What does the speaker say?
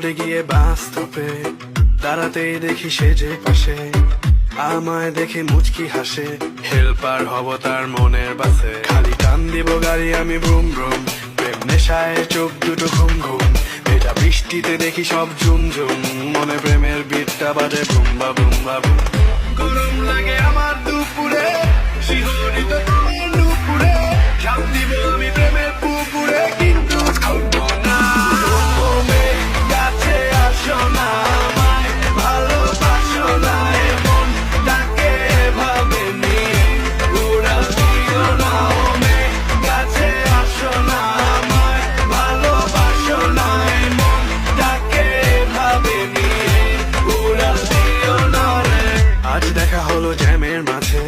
চলে গিয়ে বাস স্টপে দাঁড়াতেই দেখি সে যে পাশে আমায় দেখে মুচকি হাসে। হেল্পার হব তার মনের বাসে, খালি টান দিব গাড়ি আমি ব্রুম ব্রুম। প্রেম নেশায় চোখ দুটো ঘুম ঘুম, এটা বৃষ্টিতে দেখি সব ঝুম ঝুম। মনে প্রেমের বিটটা বাজে বুম্বা বুম্বা বুম। গরম লাগে আমার দুপুরে, শিহরিত তোমার নুপুরে, ঝাঁপ দিব আমি প্রেমের পুকুরে, কিন্তু থাকবো না। তুমি কাছে আসো না, আমায় ভালোবাসো না, এমন তাকে ভাবে নিয়ে ঘোরা দিও না। তুমি কাছে আসো না, আমায় ভালোবাসো না, এমন তাকে ভাবে নিয়ে ঘোরা দিও না রে। আজ দেখা হলো জ্যামের মাঝে,